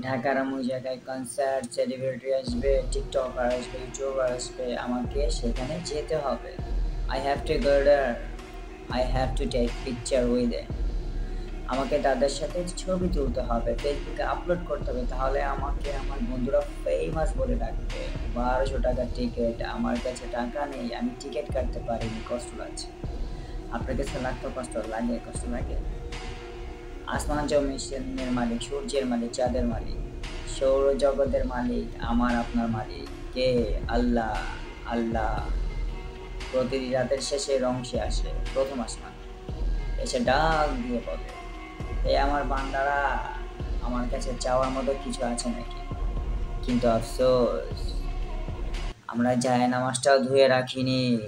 ঢাকার এমন জায়গায় কনসার্ট, সেলিব্রিটি আসবে, টিকটকার আসবে, ইউটিউবার আসবে, আমাকে সেখানে যেতে হবে। I have to go there, I have to take picture with them. আমাকে তাদের সাথে ছবি তুলতে হবে, ফেসবুকে আপলোড করতে হবে, তাহলে আমাকে আমার বন্ধুরা ফেমাস বলে ডাকবে। 1200 টাকার টিকিট, আমার কাছে টাকা নেই, আমি টিকিট কাটতে পারিনি, কষ্ট লাগছে। আপনার কাছে লাগতো কষ্ট লাগে? কষ্ট লাগে? আসমান জমিনের মালিক, সূর্যের মালিক, চাঁদের মালিক, সৌরজগতের মালিক, আমার আপনার মালিক কে? আল্লাহ। আল্লাহ প্রতিটি রাতের শেষের অংশে আসে, প্রথম আসমান এসে ডাক দিয়ে বলে, এ আমার বান্দারা, আমার কাছে চাওয়ার মতো কিছু আছে নাকি? কিন্তু আফসোস, আমরা জায়নামাজটাও ধুয়ে রাখিনি।